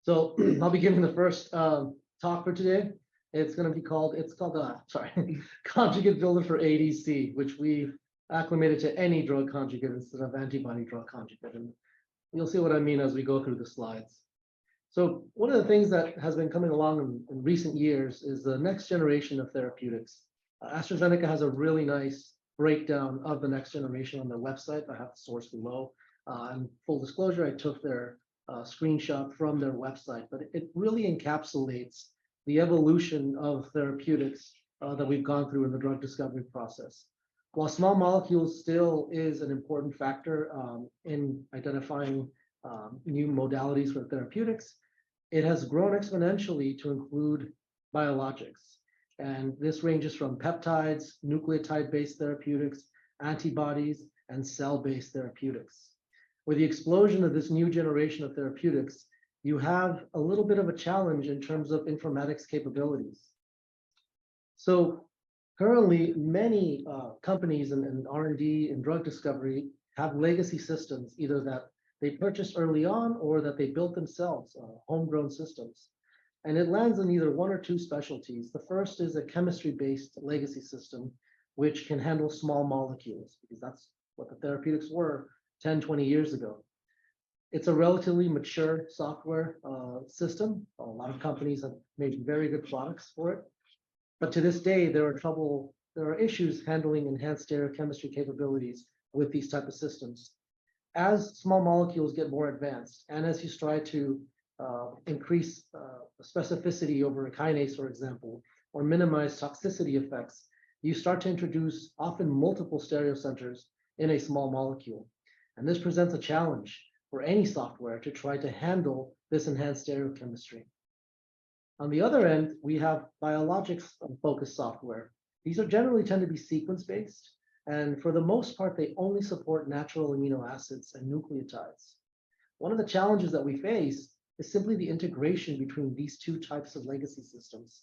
So I'll be giving the first talk for today. It's called Conjugate Builder for ADC, which we've acclimated to any drug conjugate instead of antibody drug conjugate. And you'll see what I mean as we go through the slides. So one of the things that has been coming along in recent years is the next generation of therapeutics. AstraZeneca has a really nice breakdown of the next generation on their website. I have the source below. And full disclosure, I took their screenshot from their website, but it really encapsulates the evolution of therapeutics that we've gone through in the drug discovery process. While small molecules still is an important factor in identifying new modalities for therapeutics, it has grown exponentially to include biologics. And this ranges from peptides, nucleotide-based therapeutics, antibodies, and cell-based therapeutics. With the explosion of this new generation of therapeutics, you have a little bit of a challenge in terms of informatics capabilities. So currently, many companies in R&D and drug discovery have legacy systems, either that they purchased early on or that they built themselves, homegrown systems. And it lands in either one or two specialties. The first is a chemistry-based legacy system, which can handle small molecules, because that's what the therapeutics were 10, 20 years ago. It's a relatively mature software system. A lot of companies have made very good products for it. But to this day, there are issues handling enhanced stereochemistry capabilities with these type of systems. As small molecules get more advanced, and as you strive to increase specificity over a kinase, for example, or minimize toxicity effects, you start to introduce often multiple stereocenters in a small molecule. And this presents a challenge for any software to try to handle this enhanced stereochemistry. On the other end, we have biologics-focused software. These are generally tend to be sequence-based, and for the most part, they only support natural amino acids and nucleotides. One of the challenges that we face is simply the integration between these two types of legacy systems.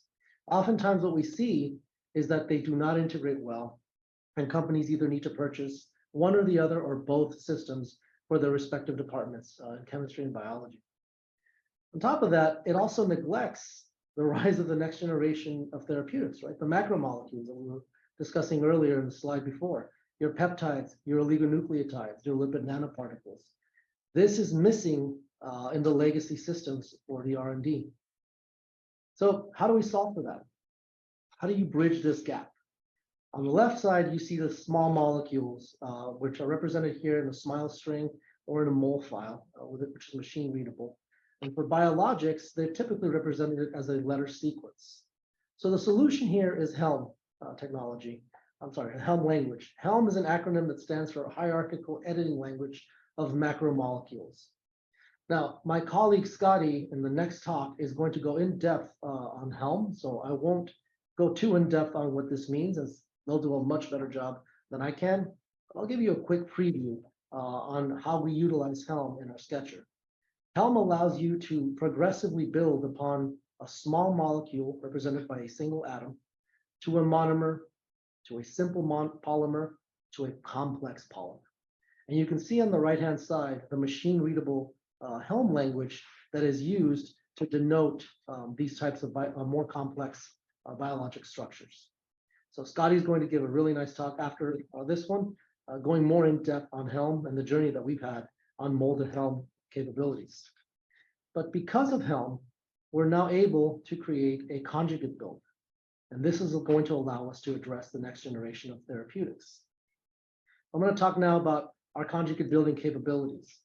Oftentimes what we see is that they do not integrate well, and companies either need to purchase one or the other or both systems for their respective departments in chemistry and biology. On top of that, it also neglects the rise of the next generation of therapeutics, right? The macromolecules that we were discussing earlier in the slide before, your peptides, your oligonucleotides, your lipid nanoparticles. This is missing in the legacy systems for the R&D. So how do we solve for that? How do you bridge this gap? On the left side, you see the small molecules, which are represented here in a SMILE string or in a mole file, which is machine readable. And for biologics, they're typically represented as a letter sequence. So the solution here is Helm technology. Helm language. Helm is an acronym that stands for Hierarchical Editing Language of Macromolecules. Now, my colleague Scotty in the next talk is going to go in depth on Helm, so I won't go too in depth on what this means, as they'll do a much better job than I can. But I'll give you a quick preview on how we utilize Helm in our sketcher. Helm allows you to progressively build upon a small molecule represented by a single atom to a monomer, to a simple polymer, to a complex polymer. And you can see on the right-hand side, the machine-readable Helm language that is used to denote these types of more complex biologic structures. So Scotty's going to give a really nice talk after this one, going more in depth on Helm and the journey that we've had on molded Helm capabilities. But because of Helm, we're now able to create a conjugate build. And this is going to allow us to address the next generation of therapeutics. I'm going to talk now about our conjugate building capabilities.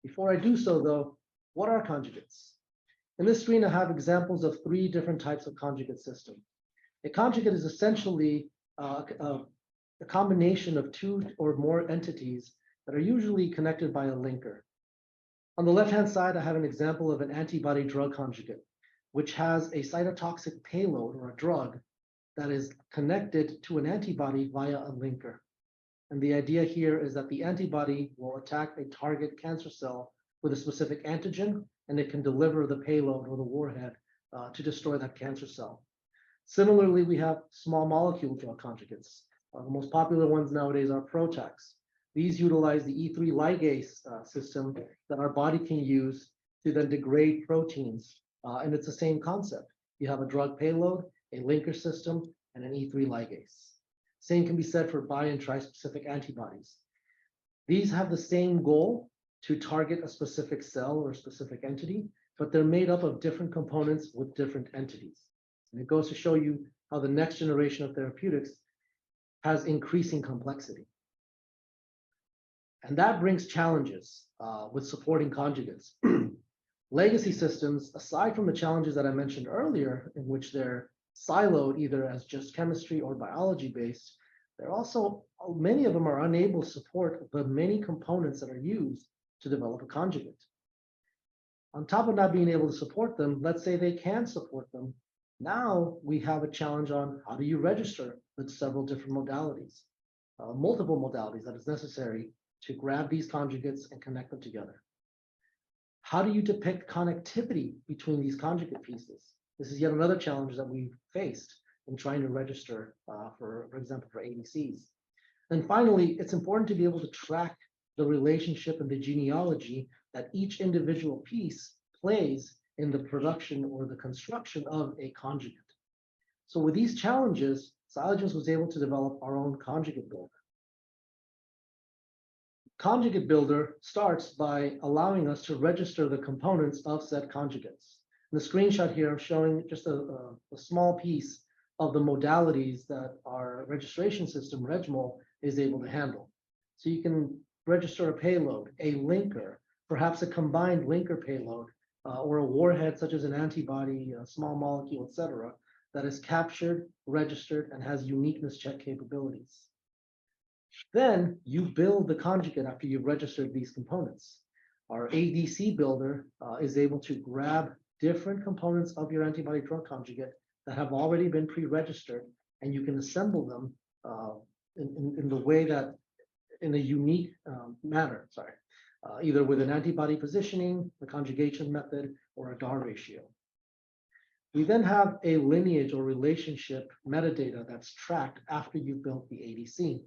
Before I do so, though, what are conjugates? In this screen, I have examples of 3 different types of conjugate system. A conjugate is essentially a combination of 2 or more entities that are usually connected by a linker. On the left-hand side, I have an example of an antibody drug conjugate, which has a cytotoxic payload or a drug that is connected to an antibody via a linker. And the idea here is that the antibody will attack a target cancer cell with a specific antigen, and it can deliver the payload or the warhead to destroy that cancer cell. Similarly, we have small molecule drug conjugates. The most popular ones nowadays are PROTACs. These utilize the E3 ligase system that our body can use to then degrade proteins. And it's the same concept. You have a drug payload, a linker system, and an E3 ligase. Same can be said for bi and trispecific antibodies. These have the same goal to target a specific cell or a specific entity, but they're made up of different components with different entities. And it goes to show you how the next generation of therapeutics has increasing complexity. And that brings challenges with supporting conjugates. Legacy systems, aside from the challenges that I mentioned earlier, in which they're siloed either as just chemistry or biology based, they're also, many of them are unable to support the many components that are used to develop a conjugate. On top of not being able to support them, let's say they can support them. Now we have a challenge on how do you register with several different modalities, multiple modalities that is necessary to grab these conjugates and connect them together. How do you depict connectivity between these conjugate pieces? This is yet another challenge that we've faced in trying to register, for example, for ADCs. And finally, it's important to be able to track the relationship and the genealogy that each individual piece plays in the production or the construction of a conjugate. So with these challenges, Scilligence was able to develop our own conjugate builder. Conjugate builder starts by allowing us to register the components of said conjugates. In the screenshot here, I'm showing just a small piece of the modalities that our registration system, Regmol, is able to handle. So you can register a payload, a linker, perhaps a combined linker payload, or a warhead such as an antibody, a small molecule, etc., that is captured, registered, and has uniqueness check capabilities. Then you build the conjugate after you've registered these components. Our ADC builder is able to grab different components of your antibody drug conjugate that have already been pre-registered, and you can assemble them in the way that, in a unique manner, either with an antibody positioning, the conjugation method, or a DAR ratio. We then have a lineage or relationship metadata that's tracked after you've built the ADC.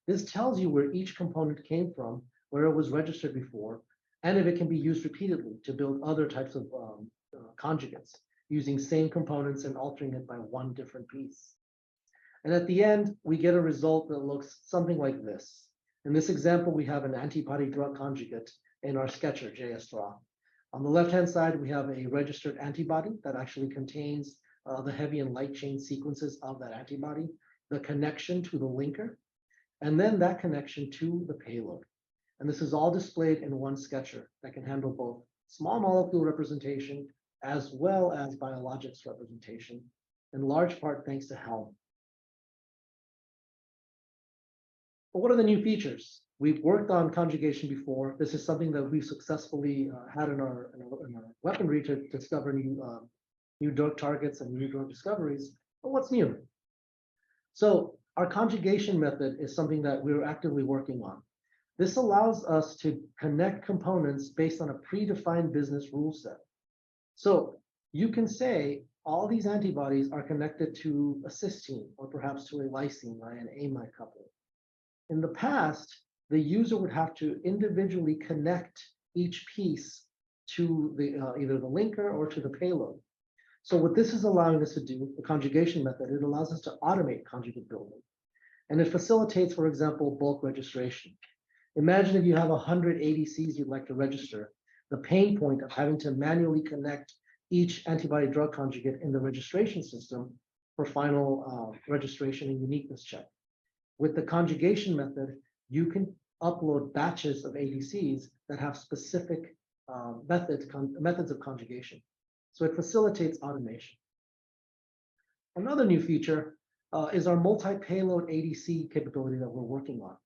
This tells you where each component came from, where it was registered before, and if it can be used repeatedly to build other types of conjugates, using same components and altering it by one different piece. And at the end, we get a result that looks something like this. In this example, we have an antibody drug conjugate in our sketcher, JS-Draw. On the left-hand side, we have a registered antibody that actually contains the heavy and light chain sequences of that antibody, the connection to the linker, and then that connection to the payload. And this is all displayed in one sketcher that can handle both small molecule representation as well as biologics representation, in large part thanks to Helm. But what are the new features? We've worked on conjugation before. This is something that we've successfully had in our weaponry to discover new drug targets and new drug discoveries. But what's new? So our conjugation method is something that we're actively working on. This allows us to connect components based on a predefined business rule set. So you can say all these antibodies are connected to a cysteine or perhaps to a lysine by an amide coupling. In the past, the user would have to individually connect each piece to the either the linker or to the payload. So what this is allowing us to do, the conjugation method, it allows us to automate conjugate building. And it facilitates, for example, bulk registration. Imagine if you have 100 ADCs you'd like to register, the pain point of having to manually connect each antibody drug conjugate in the registration system for final registration and uniqueness check. With the conjugation method, you can upload batches of ADCs that have specific methods of conjugation. So it facilitates automation. Another new feature is our multi-payload ADC capability that we're working on.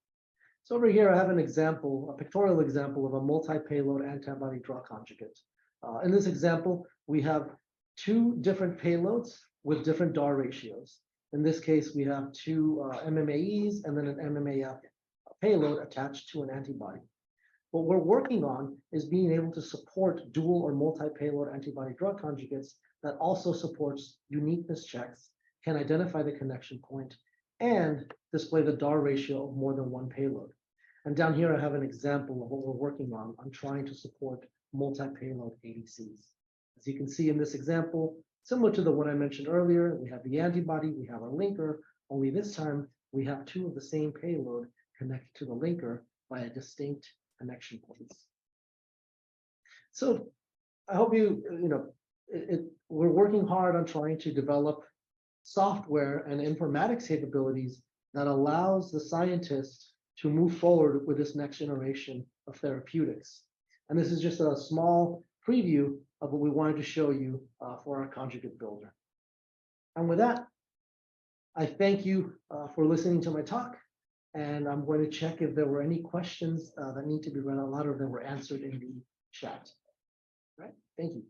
So over here, I have an example, a pictorial example of a multi-payload antibody drug conjugate. In this example, we have two different payloads with different DAR ratios. In this case, we have two MMAEs and then an MMAF payload attached to an antibody. What we're working on is being able to support dual or multi-payload antibody drug conjugates that also supports uniqueness checks, can identify the connection point, and display the DAR ratio of more than one payload. And down here, I have an example of what we're working on trying to support multi-payload ADCs. As you can see in this example, similar to the one I mentioned earlier, we have the antibody, we have our linker, only this time we have two of the same payload connected to the linker by a distinct connection points. So I hope we're working hard on trying to develop software and informatics capabilities that allows the scientists to move forward with this next generation of therapeutics. And this is just a small preview of what we wanted to show you for our conjugate builder. And with that, I thank you for listening to my talk. And I'm going to check if there were any questions that need to be read out loud or that were answered in the chat. All right, thank you.